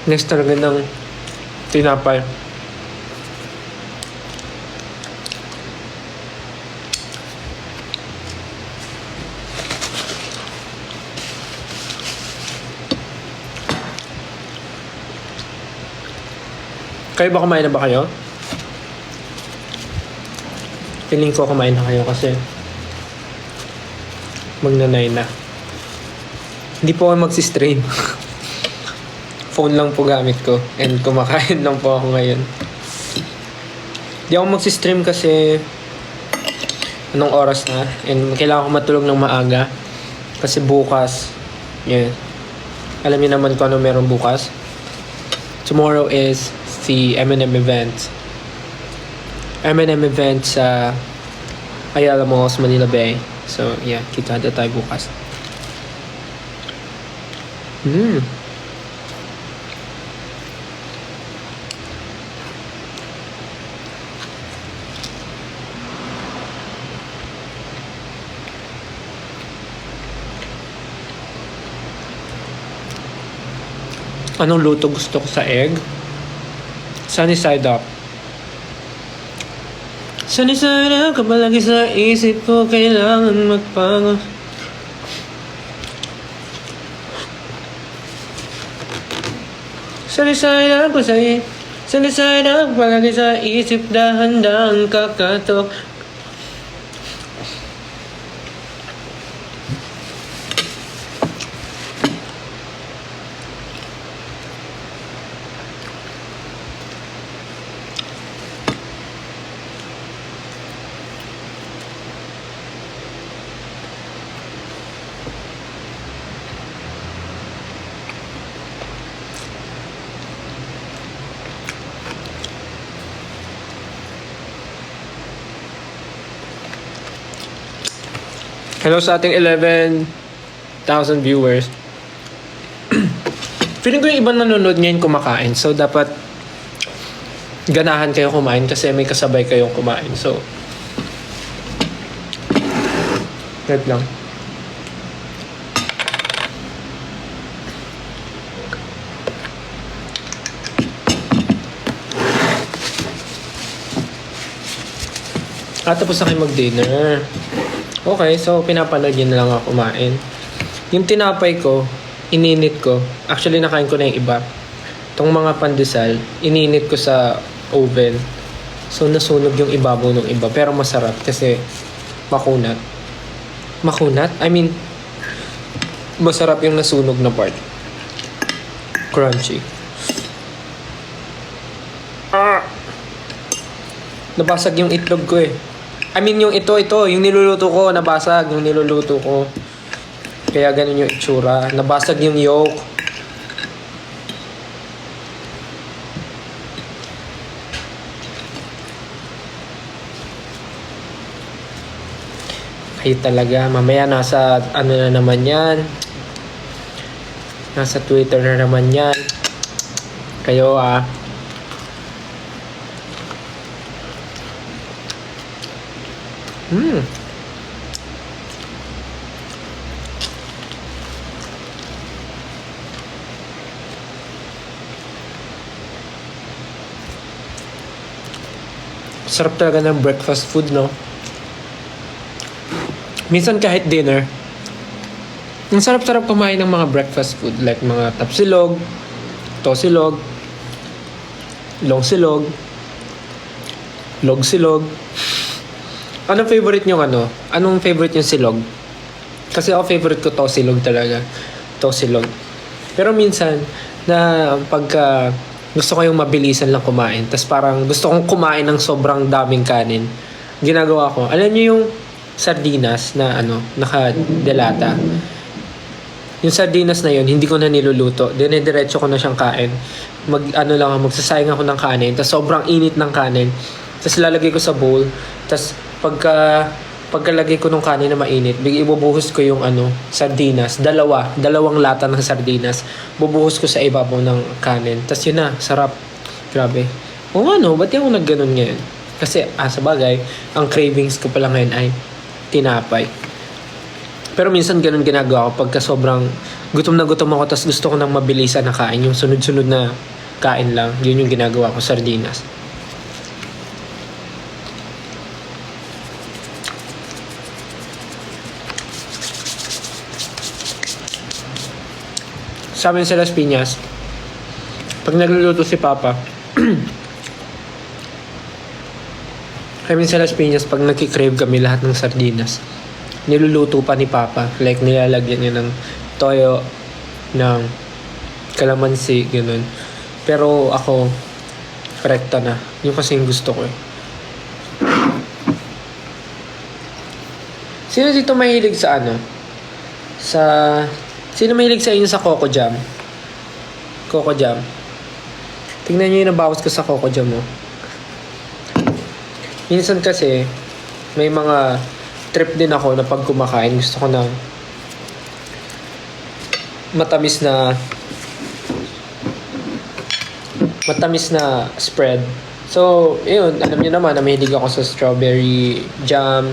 Next talaga ng tinapay. Kayo ba kumain na ba kayo? Feeling ko kumain na kayo kasi magnanay na. Hindi po ako magsi-stream. Phone lang po gamit ko and kumakain lang po ako ngayon. Hindi ako magsi-stream kasi anong oras na and kailangan ko matulog ng maaga kasi bukas alam niyo naman kung ano meron bukas. Tomorrow is the M&M event sa Ayala Malls, Manila Bay. So yeah, kita tayo bukas. Anong luto gusto ko sa egg? Sunny side up. Sunny side up, kapag lagi sa isip ko, kailangan magpango. Sunny side up, sunny side up, palagi sa isip, dahan-dahan kakatok. Hello sa ating 11,000 viewers. Feeling ko yung ibang nanonood ngayon kumakain. So, dapat ganahan kayo kumain kasi may kasabay kayong kumain. So, wait lang. Tapos na kayo mag-dinner. Okay, so pinapanood yun na lang ako kumain. Yung tinapay ko, ininit ko. Actually, nakain ko na yung iba. Itong mga pandesal, ininit ko sa oven. So, nasunog yung ibabaw ng iba. Pero masarap kasi makunat. Makunat? I mean, masarap yung nasunog na part. Crunchy. Nabasag yung itlog ko eh. I mean, yung ito, yung niluluto ko, nabasag yung niluluto ko. Kaya ganun yung itsura. Nabasag yung yolk. Ay talaga, mamaya nasa, ano na naman yan. Nasa Twitter na naman yan. Kayo Sarap talaga ng breakfast food, no? Minsan kahit dinner, ang sarap-sarap kumain ng mga breakfast food like mga tapsilog, tosilog, longsilog, logsilog. Anong favorite nyo Anong favorite yung silog? Kasi ako favorite ko tosilog talaga. Tosilog. Pero minsan, na pagka gusto ko yung mabilisan lang kumain, tas parang gusto kong kumain ng sobrang daming kanin, ginagawa ko, alam nyo yung sardinas na naka-delata. Yung sardinas na yun, hindi ko na niluluto. Diretso ko na siyang kain. Magsasayang ako ng kanin, tas sobrang init ng kanin. Tas lalagay ko sa bowl, tas pagkalagay ko ng kanin na mainit, ibubuhos ko yung sardinas, dalawang lata ng sardinas, bubuhos ko sa ibabaw ng kanin. Tas yun na, sarap. Grabe. Ba't yung ako nagganon ngayon? Kasi, sa bagay, ang cravings ko pala ngayon ay tinapay. Pero minsan ganun ginagawa ko pagka sobrang gutom na gutom ako, tas gusto ko nang mabilisan na kain, yung sunod-sunod na kain lang, yun yung ginagawa ko, sardinas. Sa amin sa Las Piñas, pag nagluluto si Papa, kami sa Las Piñas, pag nagkikrave kami lahat ng sardinas, niluluto pa ni Papa. Like, nilalagyan niya ng toyo, ng kalamansi, ganun. Pero ako, rekta na. Yung kasi yung gusto ko eh. Sino dito mahilig sa ano? Sino mahilig sa inyo sa Coco Jam? Coco Jam. Tingnan nyo yung nabawas ko sa Coco Jam, oh. Minsan kasi, may mga trip din ako na pag kumakain, gusto ko ng matamis na spread. So, yun, alam niyo naman na mahilig ako sa strawberry jam,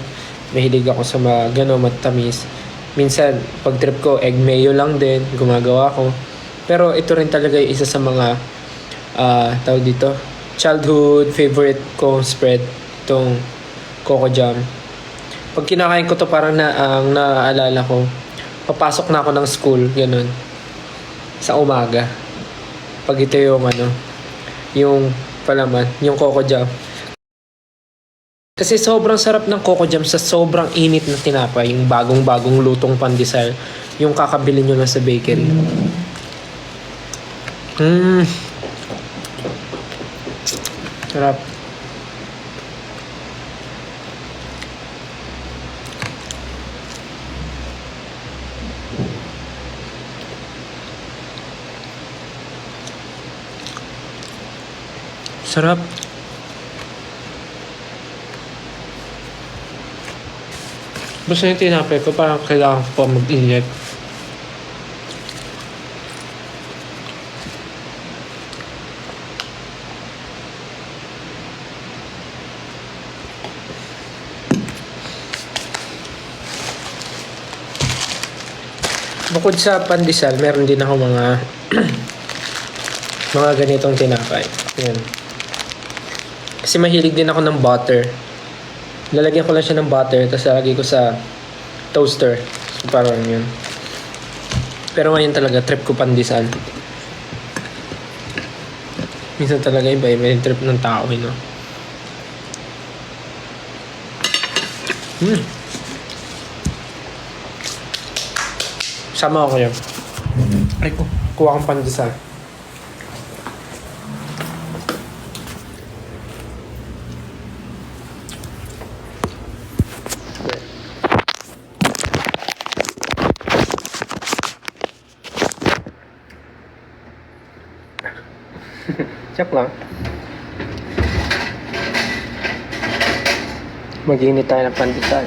mahilig ako sa mga gano'n matamis. Minsan, pag trip ko, egg mayo lang din, gumagawa ko. Pero ito rin talaga yung isa sa mga, tawag dito, childhood favorite kong spread, itong Coco Jam. Pag kinakain ko to, parang ang naaalala ko, papasok na ako ng school, ganun, sa umaga. Pag ito yung palaman, yung Coco Jam. Kasi sobrang sarap ng Coco Jam sa sobrang init na tinapay, yung bagong-bagong lutong pandesal, yung kakabili nyo lang sa bakery. Sarap. Sarap. Basta yung tinapay ko, parang kailangan ko pa mag-init. Bukod sa pandesal, meron din ako mga mga ganitong tinapay. Yan. Kasi mahilig din ako ng butter. Lalagyan ko lang siya ng butter, tapos lalagay ko sa toaster. So, parang yun. Pero ngayon talaga, trip ko pandesal. Minsan talaga iba, may trip ng tao, no? Sama ako kayo. Ay ko, kuha kang pandesal. Check lang. Mag-init tayo ng pandesal.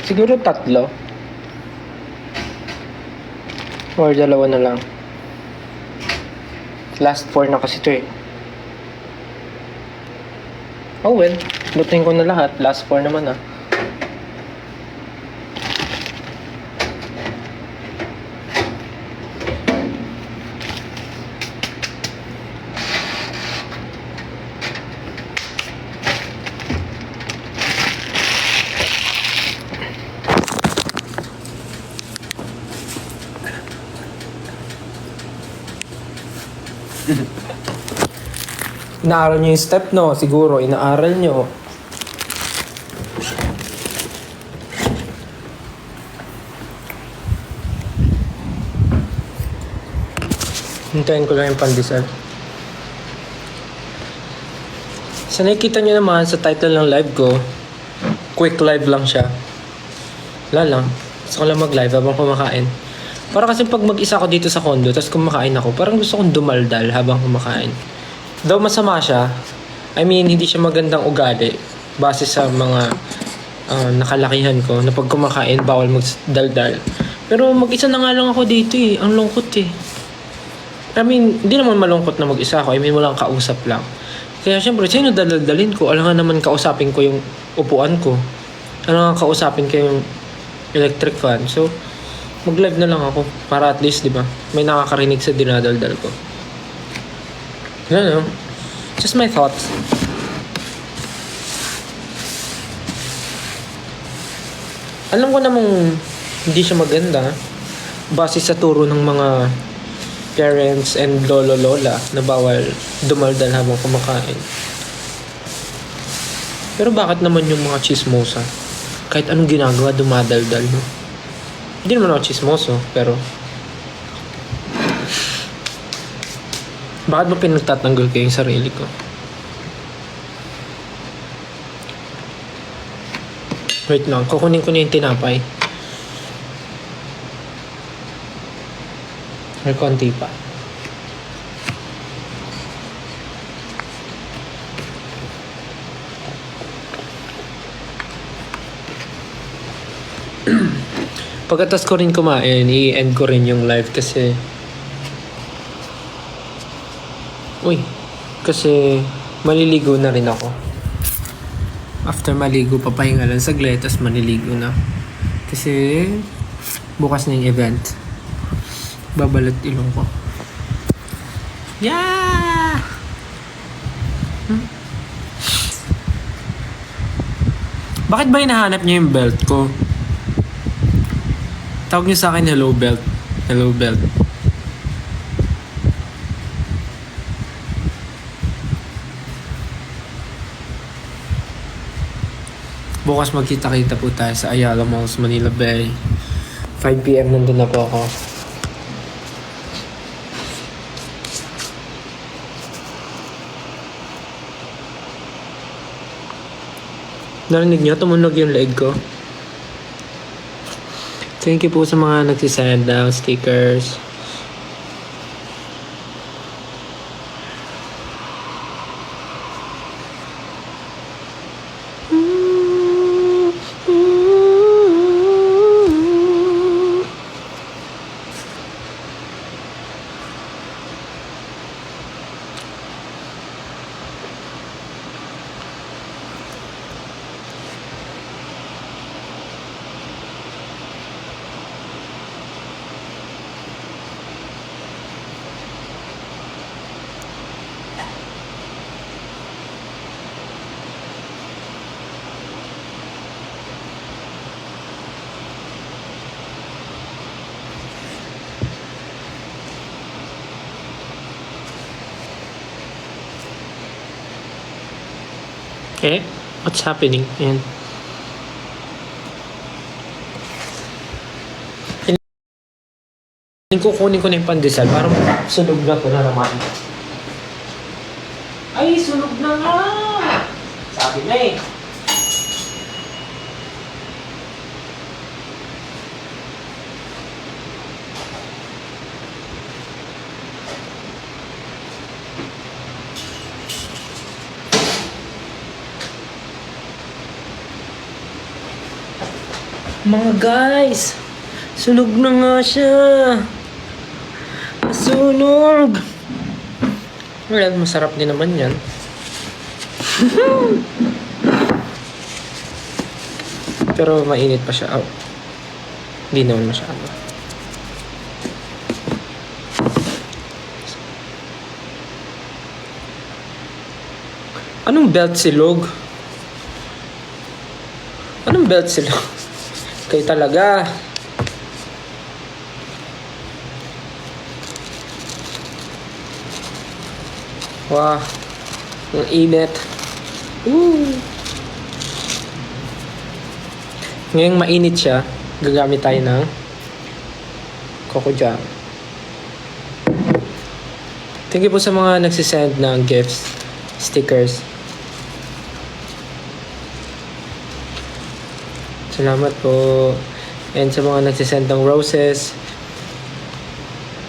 Siguro 3. Or 2 na lang. Last 4 na kasi ito eh. Oh well, lutuin ko na lahat. Last 4 naman ah. Inaaral nyo yung step, no? Siguro, inaaral nyo. Hintayin ko lang yung pandesal. Sa nakikita nyo naman sa title ng live ko, quick live lang siya. Wala lang. Gusto ko lang mag-live habang kumakain. Para kasi pag mag-isa ako dito sa condo, tapos kumakain ako, parang gusto kong dumaldal habang kumakain. Though masama siya, I mean, hindi siya magandang ugali base sa mga nakalakihan ko na pag kumakain, bawal magdaldal. Pero mag-isa na nga lang ako dito eh. Ang lungkot eh. I mean, hindi naman malungkot na mag-isa ako. I mean, walang kausap lang. Kaya syempre, sino dadalhin ko? Alam nga naman kausapin ko yung upuan ko. Alam nga kausapin ko yung electric fan. So, mag-live na lang ako para at least, di ba, may nakakarinig sa dinadaldal ko. Yan, no? Just my thoughts. Alam ko namang hindi siya maganda base sa turo ng mga parents and lolo-lola na bawal dumaldal habang kumakain. Pero bakit naman yung mga chismosa? Kahit anong ginagawa, dumadaldal, no? Hindi naman ako chismoso, pero bakit ba pinagtatanggol ko yung sarili ko? Wait lang, kukunin ko na yung tinapay. May konti pa. Pagkatas ko rin kumain, i-end ko rin yung live kasi kasi maliligo na rin ako. After maligo, papahinga lang saglit, tas maliligo na. Kasi bukas na yung event. Babalat ilong ko. Yeah! Bakit ba hinahanap niyo yung belt ko? Tawag niyo sa akin, hello belt. Hello belt. Bukas magkita-kita po tayo sa Ayala Malls, Manila Bay. 5 PM nandun na po ako. Narinig niyo? Tumunog yung leg ko. Thank you po sa mga nagsisend ng stickers. Okay, what's happening? Ayan. Kukunin ko na yung pandesal. Parang sunog na to na naman. Ay, sunog na nga! Sabi na eh. Mga guys, sunog na nga siya. Sunog. Well, masarap din naman yan. Pero mainit pa siya. Oh. Hindi naman masyado. Anong belt silog? Anong belt silog? Kayo talaga. Wow. Ang init. Ngayong mainit siya, gagamit tayo ng Coco Jam. Thank you po sa mga nagsisend ng gifts, stickers. Salamat po. And sa mga nagsisend ng roses,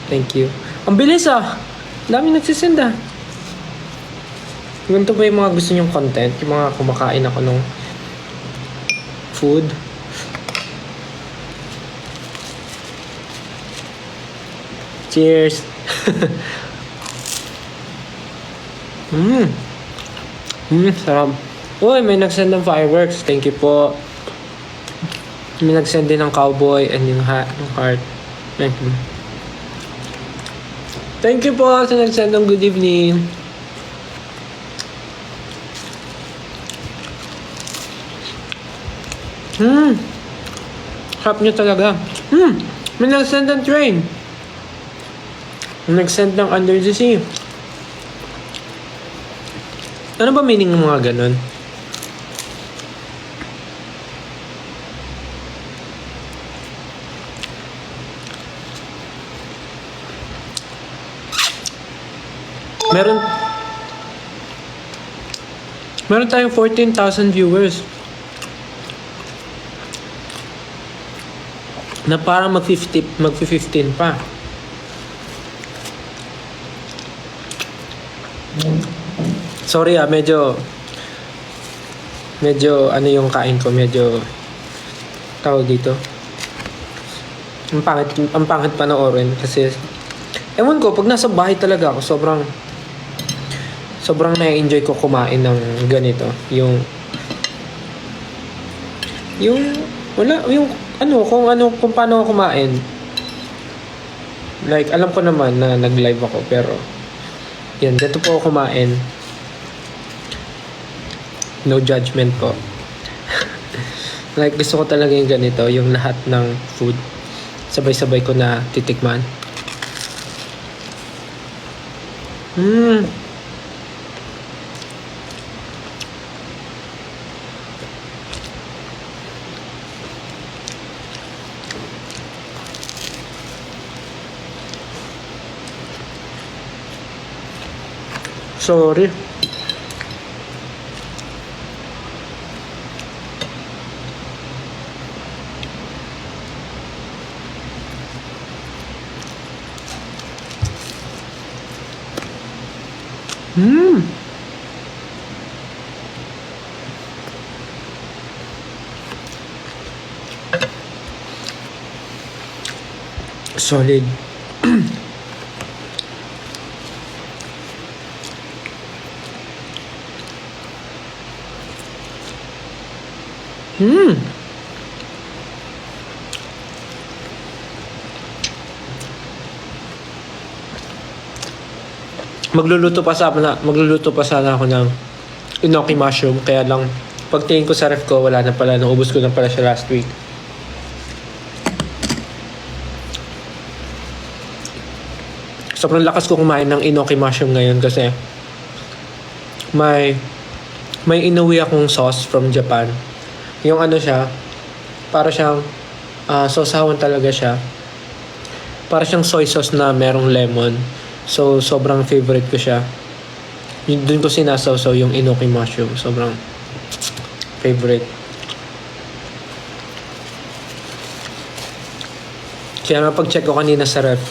thank you. Ang bilis ah! Dami nagsisend ah. Ganito ba yung mga gusto nyong content? Yung mga kumakain ako ng food? Cheers! Sarap. Uy, may nag-send ng fireworks. Thank you po. May nag-send din ng cowboy and yung heart. Thank you. Thank you po sa nag-send ng good evening. Sarap nyo talaga. May nag-send ng train. May nag-send ng under the sea. Ano ba meaning ng mga ganun? Meron tayong 14,000 viewers. Na parang mag-15 pa. Sorry medyo ano yung kain ko, medyo tawag dito. Ang pangit panoorin kasi ewan ko, pag nasa bahay talaga ako, sobrang na-enjoy ko kumain ng ganito. Yung kung paano ako kumain. Like, alam ko naman na nag-live ako, pero yan, dito po ako kumain. No judgment po. Like, gusto ko talaga yung ganito, yung lahat ng food. Sabay-sabay ko na titikman. Sorry. Solid. Magluluto pa sana ako ng enoki mushroom, kaya lang pagtingin ko sa ref ko, wala na pala, naubos ko na pala siya last week. Sobrang lakas ko kumain ng enoki mushroom ngayon kasi may inuwi akong sauce from Japan. Yung ano siya, para siyang sausawan talaga siya. Para siyang soy sauce na merong lemon. So, sobrang favorite ko siya. Doon ko sinasawsaw yung enoki mushroom. Sobrang favorite. Kaya napag-check ko kanina sa ref,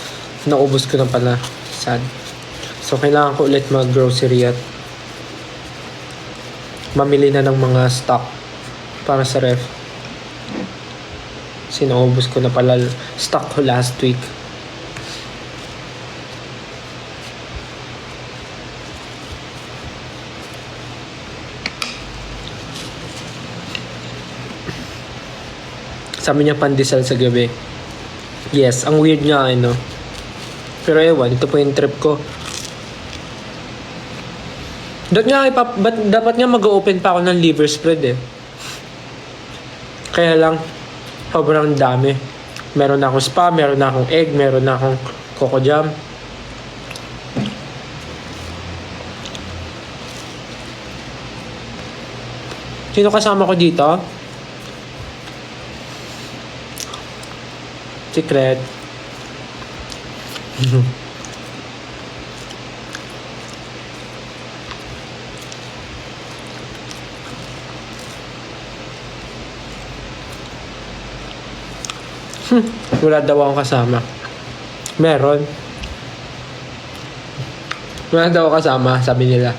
naubos ko na pala. Sad. So, kailangan ko ulit mag-grocery at mamili na ng mga stock para sa ref. Sinaubos ko na pala stock ko last week. Sabi niya pandesal sa gabi. Yes, ang weird nga ano. Pero ewan, ito po yung trip ko. Dapat nga mag-open pa ako ng liver spread eh. Kaya lang, sobrang dami. Meron na akong spa, meron na akong egg, meron na akong coco jam. Sino kasama ko dito? Secret. Wala daw akong kasama. Meron. Wala daw ako kasama, sabi nila.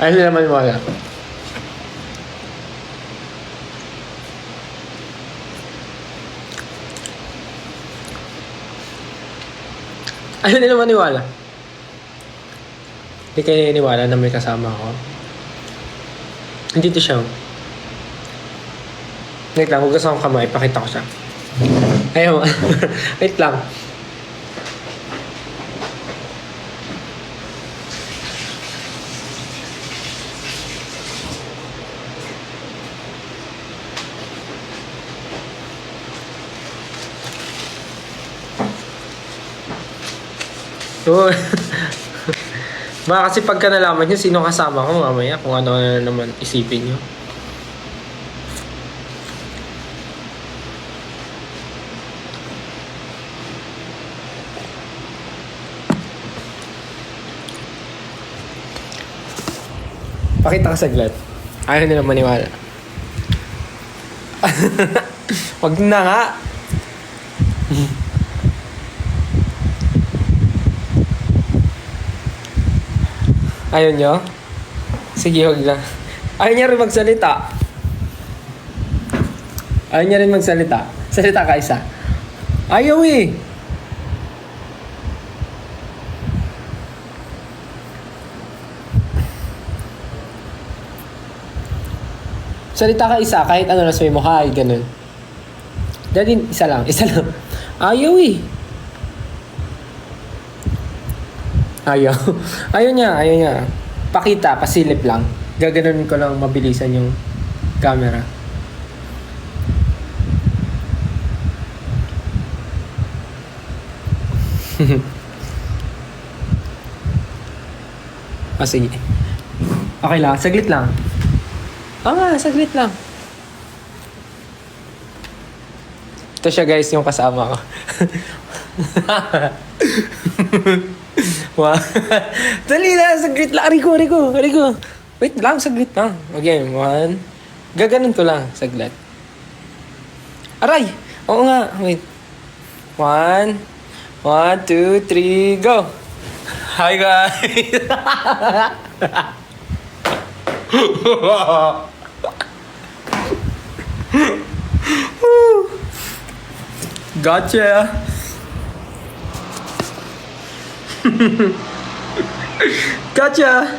Ay, hindi naman wala. Ayaw nila maniwala. Hindi kayo naniniwala na may kasama ako. Hindi to siya. Wait lang, hugas akong kamay. Pakita ko siya. Ayaw. Wait lang. So, baka kasi pagka nalaman nyo sino kasama ko mamaya, kung ano na naman isipin nyo. Pakita ka saglit. Ayaw nila maniwala. Wag na nga. Ayaw nyo? Sige, wag lang. Ayaw niya rin magsalita. Ayaw niya rin magsalita. Salita ka isa. Ayaw eh. Salita ka isa, kahit ano na sabi mo, hi, ganun. Dali, isa lang. Ayaw eh. Ayaw. Ayaw niya. Pakita, pasilip lang. Gaganon ko lang mabilisan yung camera. Sige. Okay lang, saglit lang. Saglit lang. Ito siya guys, yung kasama ko. Wow. Dali na, saglit lang. Rico. Wait lang, saglit lang. Okay, 1. Gaganon ko lang, saglit. Aray! Oo nga, wait. 1, 2, 3, go! Hi guys! Gotcha! Gotcha!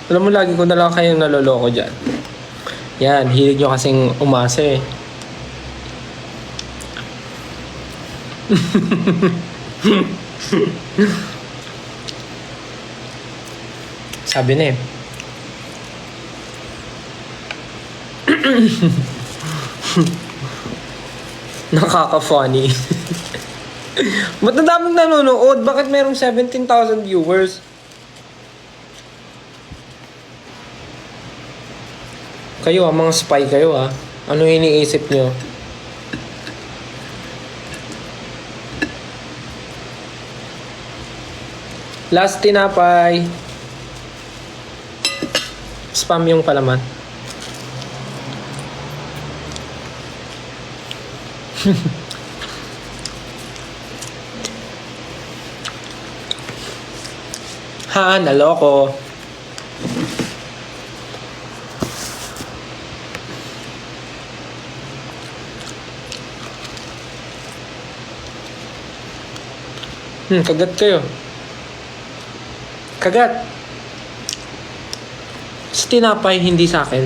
Alam mo, lagi ko na lang kayong naloloko dyan. Yan, hilig nyo kasing umasa eh. Sabi na eh. Nakaka-funny. Ba't na daming nanonood? Bakit merong 17,000 viewers? Kayo mga spy kayo Ano iniisip nyo? Last tinapay. Spam yung palaman. Naloko. Kagat kayo. Kagat. Sa tinapay, hindi sa akin.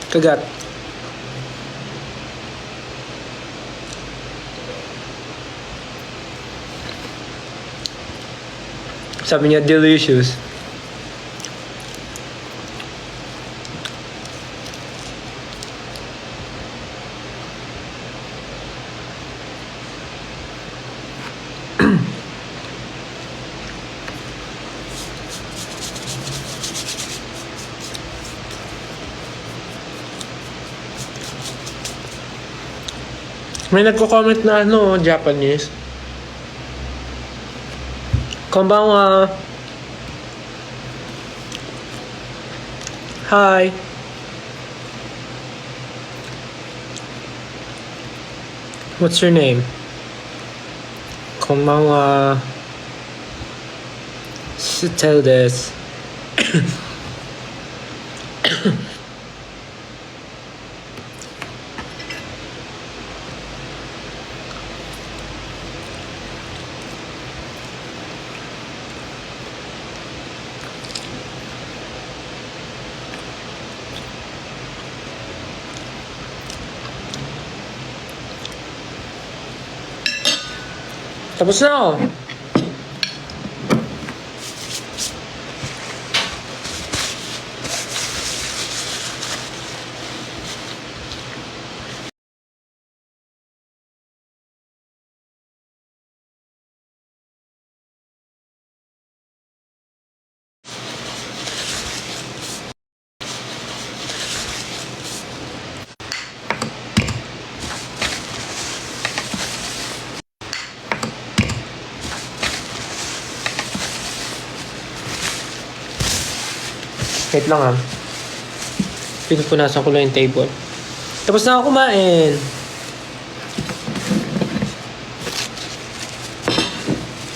Kagat. Sabi niya, delicious. May nagko-comment na Japanese. Konbanwa. Hi. What's your name? Konbanwa. Should tell this. Tapos na ako. Wait lang ha. Pinupunasan ko lang yung table. Tapos na ako kumain.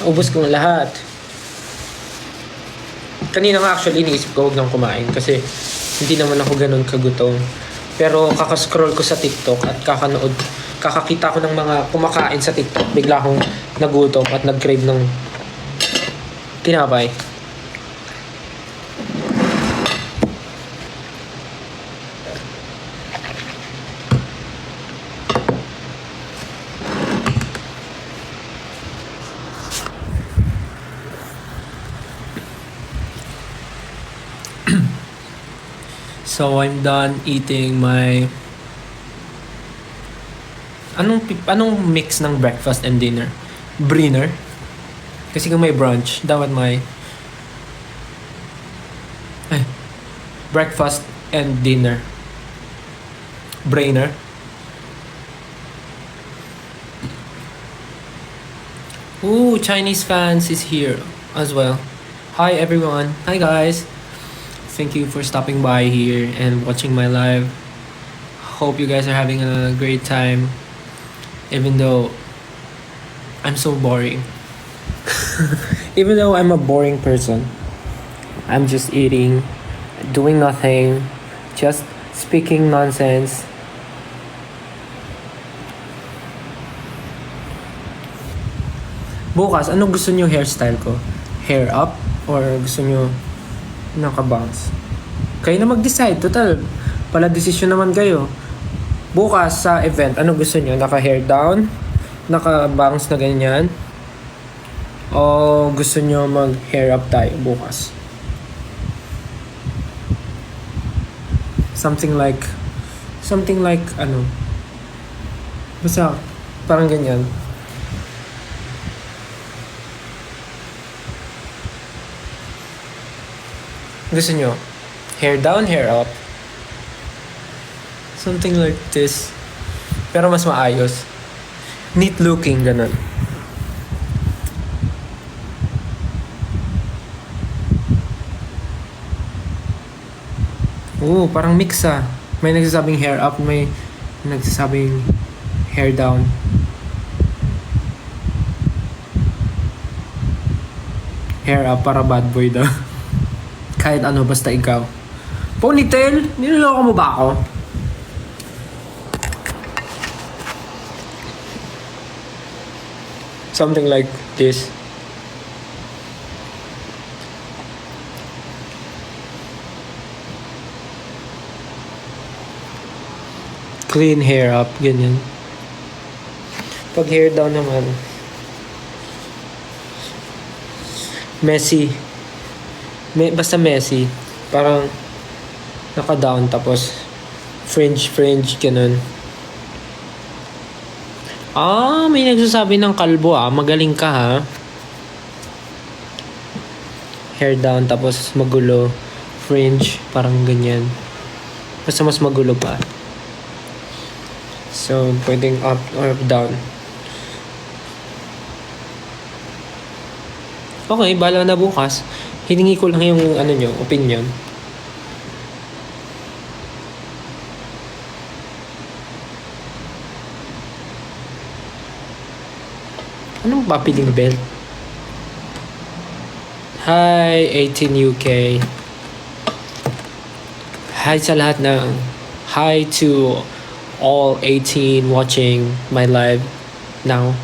Ubus ko lahat. Kanina nga actually iniisip ko huwag nang kumain kasi hindi naman ako ganun kagutom. Pero kakascroll ko sa TikTok at kakakita ko ng mga kumakain sa TikTok. Bigla akong nagutom at nag-crave ng tinapay. So I'm done eating my anong mix ng breakfast and dinner? Briner. Kasi kung may brunch, dapat may breakfast and dinner. Brainer. Ooh, Chinese fans is here as well. Hi everyone. Hi guys. Thank you for stopping by here and watching my live. Hope you guys are having a great time. Even though I'm so boring. Even though I'm a boring person. I'm just eating, doing nothing, just speaking nonsense. Bukas, anong gusto niyo hairstyle ko? Hair up? Or gusto niyo naka-bounce? Kayo na mag-decide. Total, pala desisyon naman kayo. Bukas sa event, ano gusto nyo? Naka-hair down? Naka-bounce na ganyan? O gusto nyo mag-hair up tayo bukas? Something like ano? Basta, parang ganyan. Gusto nyo? Hair down, hair up? Something like this. Pero mas maayos. Neat looking, ganun. Oo, parang mix ah. May nagsasabing hair up, may nagsasabing hair down. Hair up para bad boy daw. Kahit ano, basta ikaw. Ponytail? Niloloko mo ba ako? Something like this. Clean hair up, ganyan. Pag hair down naman, messy. Basta messy. Parang naka-down tapos fringe, ganun. May nagsasabi ng kalbo Magaling ka ha. Hair down tapos magulo. Fringe, parang ganyan. Basta mas magulo pa. So, pwedeng up or down. Okay, bala na bukas. Hiningi ko lang yung nyo, opinion. Anong papiling belt? Hi, 18 UK. Hi sa lahat ng... Hi to all 18 watching my live now.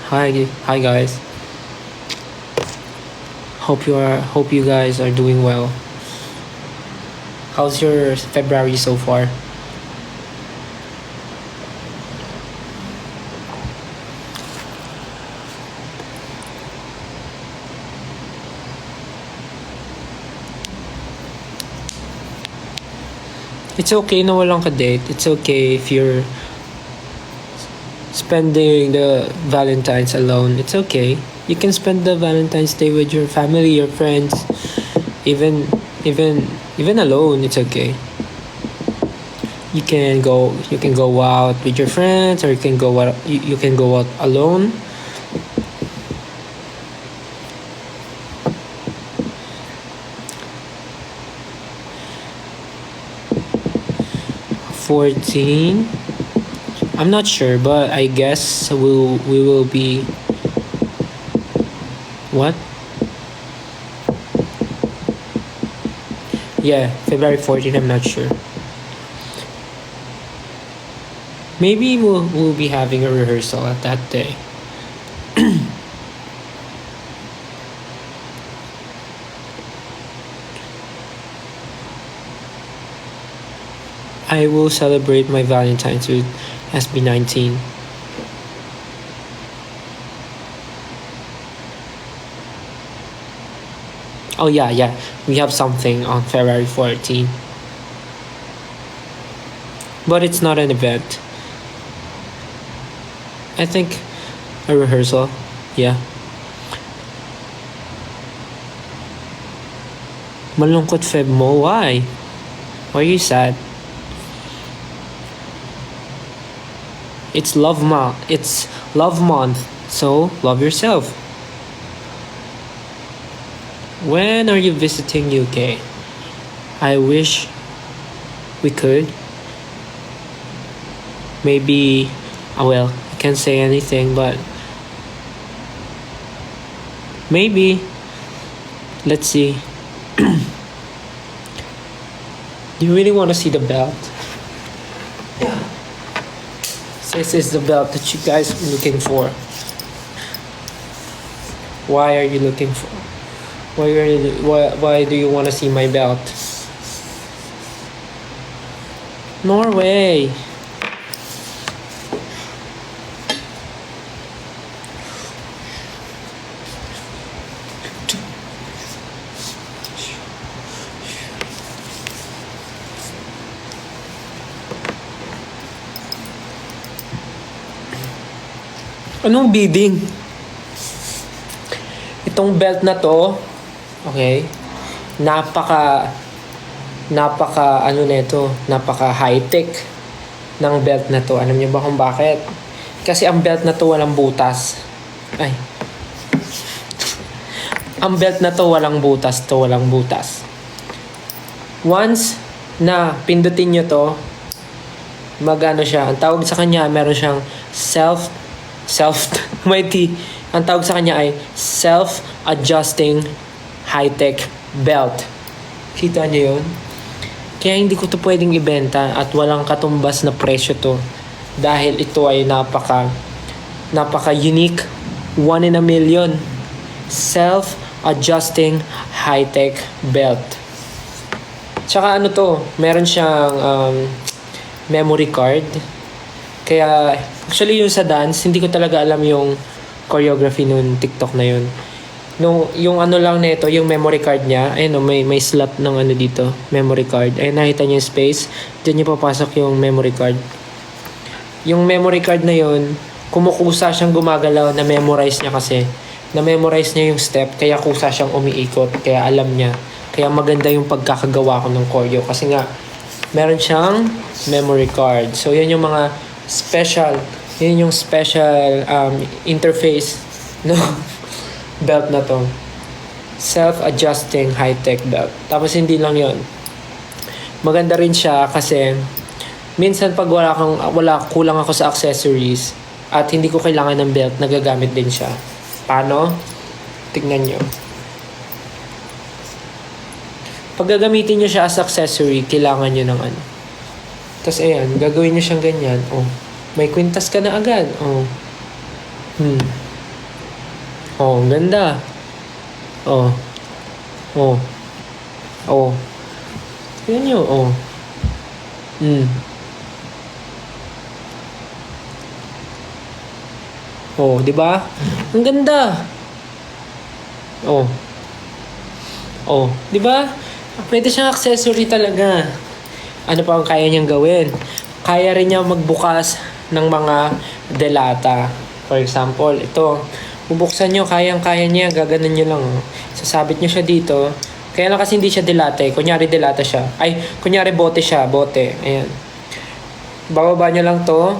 Hi guys. Hope you guys are doing well. How's your February so far? It's okay na walang ka-date. It's okay if you're spending the Valentine's alone. It's okay. You can spend the Valentine's Day with your family, your friends, even even alone. It's okay. You can go out with your friends, or you can go out alone. $14. I'm not sure, but I guess we will be what? Yeah, February 14. I'm not sure. Maybe we'll be having a rehearsal at that day. I will celebrate my Valentine's with SB19. Oh yeah. We have something on February 14. But it's not an event. I think a rehearsal. Yeah. Malungkot Feb mo. Why? Why are you sad? It's love month. It's love month. So love yourself. When are you visiting UK? I wish we could. Maybe, well, I can't say anything, but maybe. Let's see. Do you really want to see the belt? Yeah. This is the belt that you guys are looking for. Why are you looking for? Why do you want to see my belt? Norway. Anong bidding? Itong belt na to, okay, napaka napaka high-tech ng belt na to. Alam niyo ba kung bakit? Kasi ang belt na to walang butas. Ang belt na to walang butas. Once na pindutin nyo to, magano siya. Ang tawag sa kanya, meron siyang ang tawag sa kanya ay self-adjusting high-tech belt. Kita niyo yun? Kaya hindi ko to pwedeng ibenta at walang katumbas na presyo to. Dahil ito ay napaka unique. One in a million. Self-adjusting high-tech belt. Tsaka ano to, meron siyang memory card. Kaya, actually yung sa dance, hindi ko talaga alam yung choreography nung TikTok na yun. Yung ano lang nito, yung memory card niya, ayun may slot ng ano dito, memory card. Ayun, nakita niyo yung space, diyan niyo papasok yung memory card. Yung memory card na yun, kumukusa siyang gumagalaw, na-memorize niya kasi. Na-memorize niya yung step, kaya kusa siyang umiikot, kaya alam niya. Kaya maganda yung pagkakagawa ko ng choreo kasi nga, meron siyang memory card. So, yan yung mga yun yung special interface no belt na to. Self-adjusting high-tech belt. Tapos hindi lang yun. Maganda rin siya kasi minsan pag kulang ako sa accessories at hindi ko kailangan ng belt, nagagamit din siya. Paano? Tignan nyo. Pag gagamitin nyo siya as accessory, kailangan nyo ng ano. Tapos ayan, gagawin nyo siyang ganyan. Oh, may kwintas ka na agad. Oh. Oh, ang ganda. Oh. Oh. Oh. Tignan nyo. Oh. Oh, di ba? Ang ganda. Oh. Oh, di ba? Pwede siyang accessory talaga. Ano pa ang kaya niyang gawin? Kaya rin niya magbukas ng mga delata. For example, ito. Bubuksan nyo, kayang-kaya niya, gaganan nyo lang. Oh. Sasabit nyo siya dito. Kaya lang kasi hindi siya delata eh. Kunyari delata siya. Ay, kunyari bote siya, bote. Ayan. Bababa nyo lang to.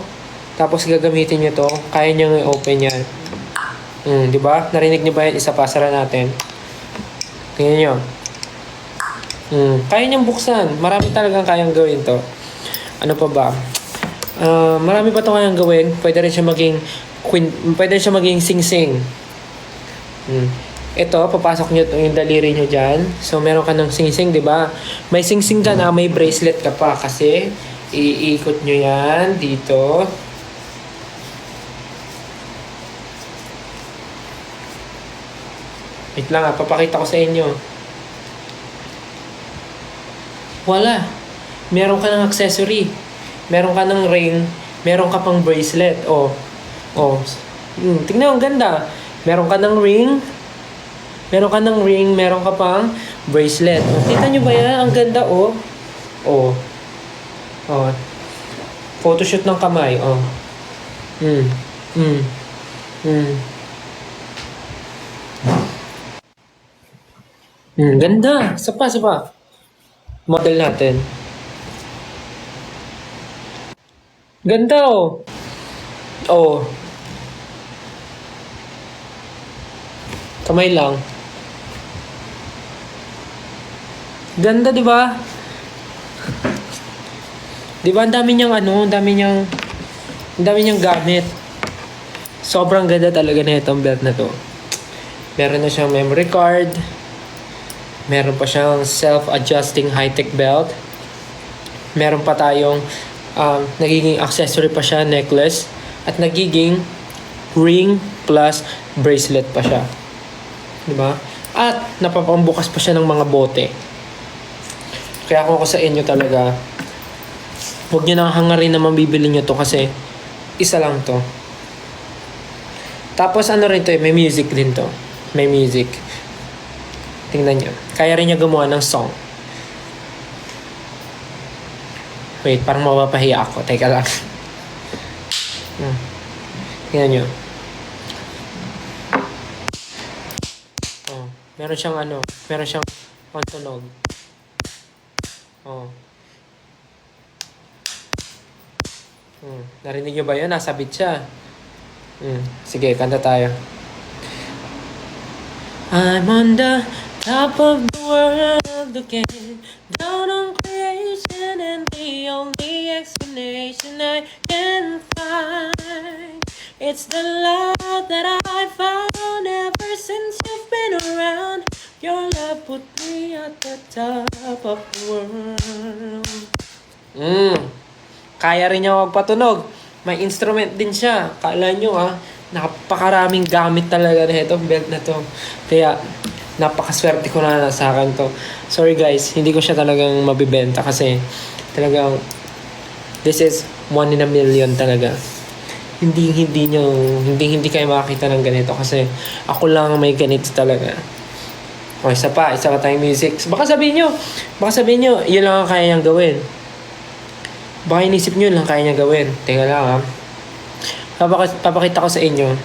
Tapos gagamitin nyo to. Kaya nyo i-open yan. Di ba? Narinig nyo ba yan? Isa pa, sara natin. Tingnan nyo. Kaya niyang buksan. Marami talagang kayang gawin to. Ano pa ba? Marami pa to kayang gawin. Pwede rin siya maging pwede rin siya maging sing-sing. Ito, papasok nyo yung daliri nyo dyan. So, meron ka ng sing-sing, di ba? May sing-sing ka na, may bracelet ka pa. Kasi, iikot nyo yan dito. Wait lang papakita ko sa inyo. Wala. Meron ka ng accessory. Meron ka ng ring. Meron ka pang bracelet. Tingnan, ang ganda. Meron ka ng ring. Meron ka ng ring. Meron ka pang bracelet. Kita nyo ba yan? Ang ganda, Photoshoot ng kamay, Ganda. Sapa. Model natin. Ganda, Kamay lang. Ganda, di ba? Di ba, ang dami niyang gamit. Sobrang ganda talaga na itong belt na to. Meron na siyang memory card. Meron pa siyang self-adjusting high-tech belt. Meron pa tayong nagiging accessory pa siya, necklace. At nagiging ring plus bracelet pa siya. Diba? At napapambukas pa siya ng mga bote. Kaya kung ako sa inyo talaga, huwag nyo nang hangarin na mabibili nyo to kasi isa lang to. Tapos ano rin to, may music din to. May music. Tingnan nyo. Kaya rin niya gumawa ng song. Wait, parang mapapahiya ako. Teka lang. Tingnan nyo. Meron siyang pangtunog. Narinig nyo ba yun? Nasabit siya. Sige, kanta tayo. I'm on the top of the world looking down on creation, and the only explanation I can find, it's the love that I found ever since you've been around. Your love put me at the top of the world. Kaya rin niya magpatunog. May instrument din siya. Kala nyo napakaraming gamit talaga na itong belt na to. Kaya napakaswerte ko na sa akin to. Sorry guys, hindi ko siya talagang mabibenta kasi talagang this is 1 in a million talaga. Hindi kayo makakita ng ganito kasi ako lang may ganito talaga. Isa pa tayong music. Baka sabihin nyo, yun lang ang kaya niyang gawin. Baka inisip nyo lang kaya niya gawin. Teka lang papakita ko sa inyo.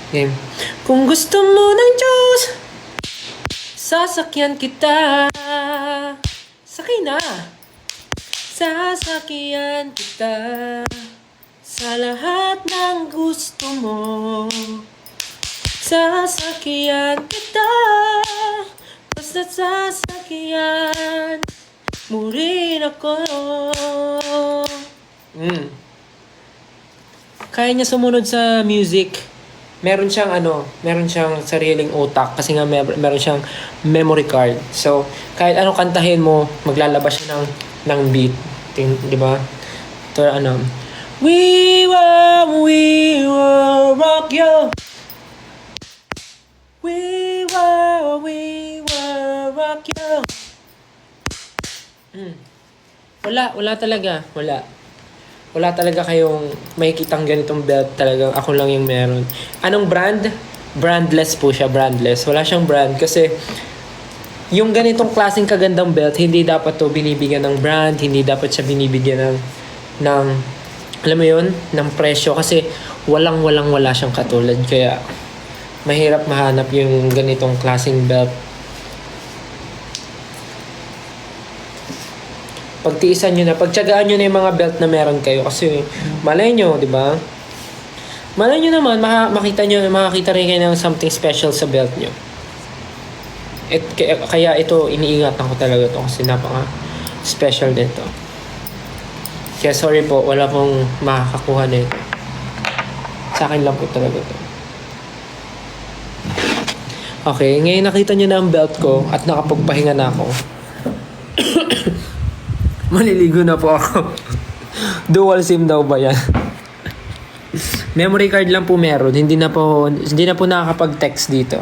Game. Kung gusto mo ng Diyos, sasakyan kita. Sakay na. Sasakyan kita sa lahat ng gusto mo. Sasakyan kita. Basta't sasakyan mo rin ako. Kaya niya sumunod sa music. Meron siyang sariling utak kasi nga meron siyang memory card. So, kahit anong kantahin mo, maglalabas siya ng beat. Di ba? Ito We will rock you. We will rock you. Wala talaga. Wala talaga kayong makikitang ganitong belt talaga. Ako lang yung meron. Anong brand? Brandless po siya, brandless. Wala siyang brand kasi yung ganitong klaseng kagandang belt, hindi dapat to binibigyan ng brand, hindi dapat siya binibigyan ng alam mo yun, ng presyo kasi wala siyang katulad. Kaya mahirap mahanap yung ganitong klaseng belt. Pagtiisan nyo na, pagtyagaan nyo na yung mga belt na meron kayo kasi malay nyo, di ba? Malay nyo naman, makakita rin kayo ng something special sa belt nyo. Kaya ito, iniingatan ko talaga to kasi napaka-special nito. Kaya sorry po, wala pong makakakuha nito. Sa akin lang po talaga to. Okay, ngayon nakita nyo na ang belt ko at nakapagpahinga na ako. Maliligo na po ako. Dual SIM daw ba yan? Memory card lang po meron. Hindi na po nakakapag-text dito.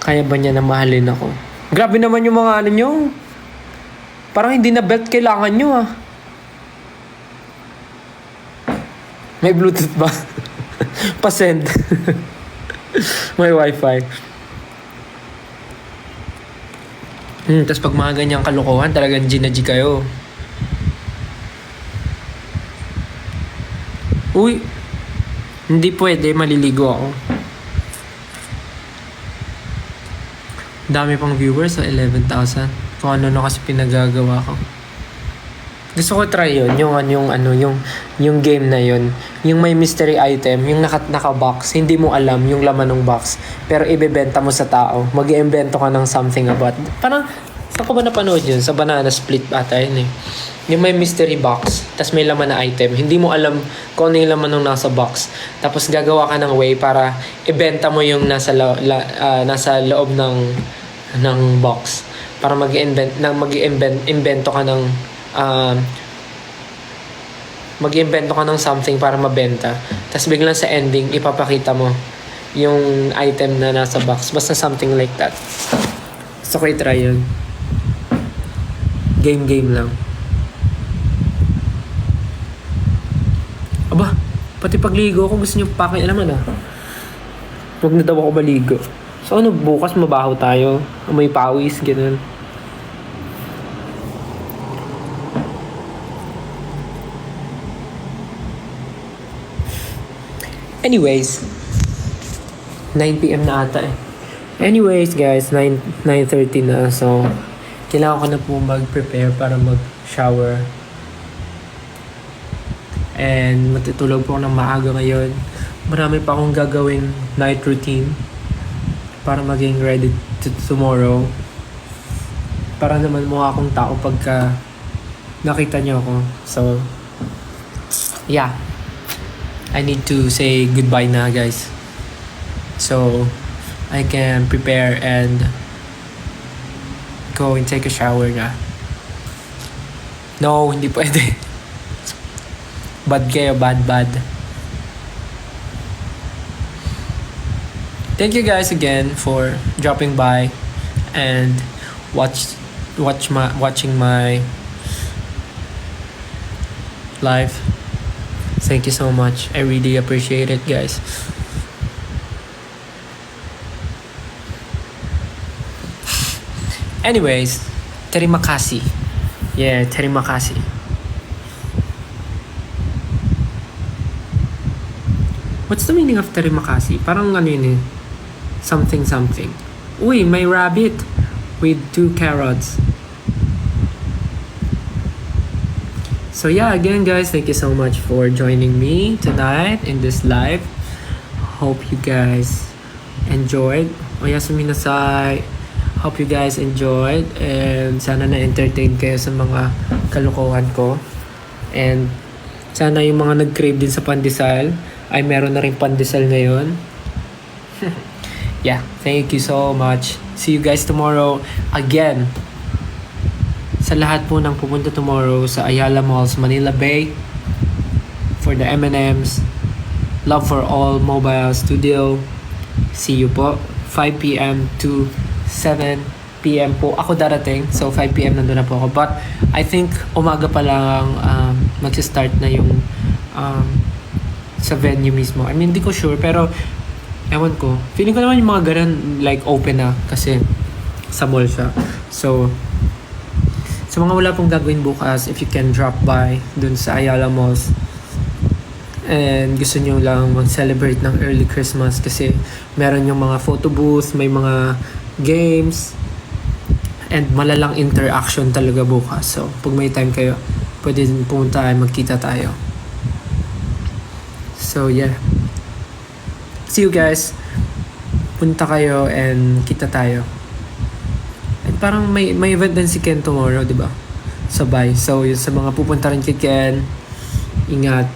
Kaya ba niya na mahalin ako? Grabe naman yung mga ano nyo. Parang hindi na belt kailangan nyo ah. May Bluetooth ba? Pa-send. May Wi-Fi. Tapos pag mga ganyang kalokohan, talagang G kayo. Uy, hindi pwede, maliligo ako. Dami pang viewers, so 11,000. Kung ano na kasi pinagagawa ko. Gusto ko try yun, yung game na yun. Yung may mystery item, yung naka-box, hindi mo alam yung laman ng box. Pero ibebenta mo sa tao. Mag-iimbento ka ng something about. Parang, saan ko ba napanood yun? Sa Banana Split ata yun eh. Yung may mystery box, tas may laman na item. Hindi mo alam kung ano yung laman ng nasa box. Tapos gagawa ka ng way para ibenta mo yung nasa loob ng box. Para mag-iimbento ka ng mag-iimbento ka ng something para mabenta. Tapos biglang sa ending, ipapakita mo yung item na nasa box. Basta something like that. Gusto ko i-try yun. Game lang. Aba, pati pagligo ko gusto nyo pakialaman ah. Huwag na daw ako maligo. So ano, bukas mabaho tayo. May pawis, ganun. Anyways, 9 PM na ata eh. Anyways guys, 9:30 na. So, kailangan ko na po mag-prepare para mag-shower. And matutulog po ako ng maaga ngayon. Marami pa akong gagawin night routine para maging ready to tomorrow. Para naman mukha akong tao pagka nakita niyo ako. So, yeah. I need to say goodbye na guys. So, I can prepare and go and take a shower na. No, hindi pwede. Bad kayo, bad. Thank you guys again for dropping by and watching my live. Thank you so much. I really appreciate it, guys. Anyways, terima kasih. Yeah, terima kasih. What's the meaning of terima kasih? Parang ano yun eh. Something. Uy, may rabbit with 2 carrots. So yeah, again guys, thank you so much for joining me tonight in this live. Hope you guys enjoyed. Oyasumi nasai. Hope you guys enjoyed and sana na-entertain kayo sa mga kalokohan ko. And sana yung mga nag-crave din sa pandesal ay meron na rin pandesal ngayon. Yeah, thank you so much. See you guys tomorrow again. Sa lahat po ng pupunta tomorrow sa Ayala Malls, Manila Bay for the M&M's, Love for All Mobile Studio. See you po. 5 p.m. to 7 p.m. po ako darating. So 5 p.m. nandun na po ako. But I think umaga pa lang mag-start na yung sa venue mismo. I mean, hindi ko sure pero Ewan ko. Feeling ko naman yung mga ganun, like, open na. Kasi, sa mall siya. So, sa mga wala pong gagawin bukas, if you can drop by dun sa Ayala Malls, and gusto nyo lang mag-celebrate ng early Christmas kasi meron yung mga photo booth, may mga games, and malalang interaction talaga bukas. So, pag may time kayo, pwede din pumunta tayo, magkita tayo. So, yeah. See you guys. Punta kayo and kita tayo. And parang may event din si Ken tomorrow, di ba? Sabay. So, yun sa mga pupunta rin kay Ken, ingat.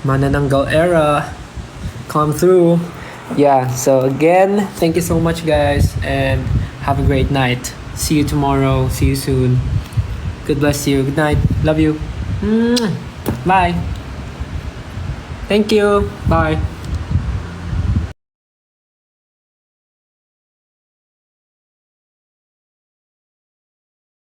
Manananggal era. Come through. Yeah, so again, thank you so much guys and have a great night. See you tomorrow. See you soon. God bless you. Good night. Love you. Bye. Thank you. Bye.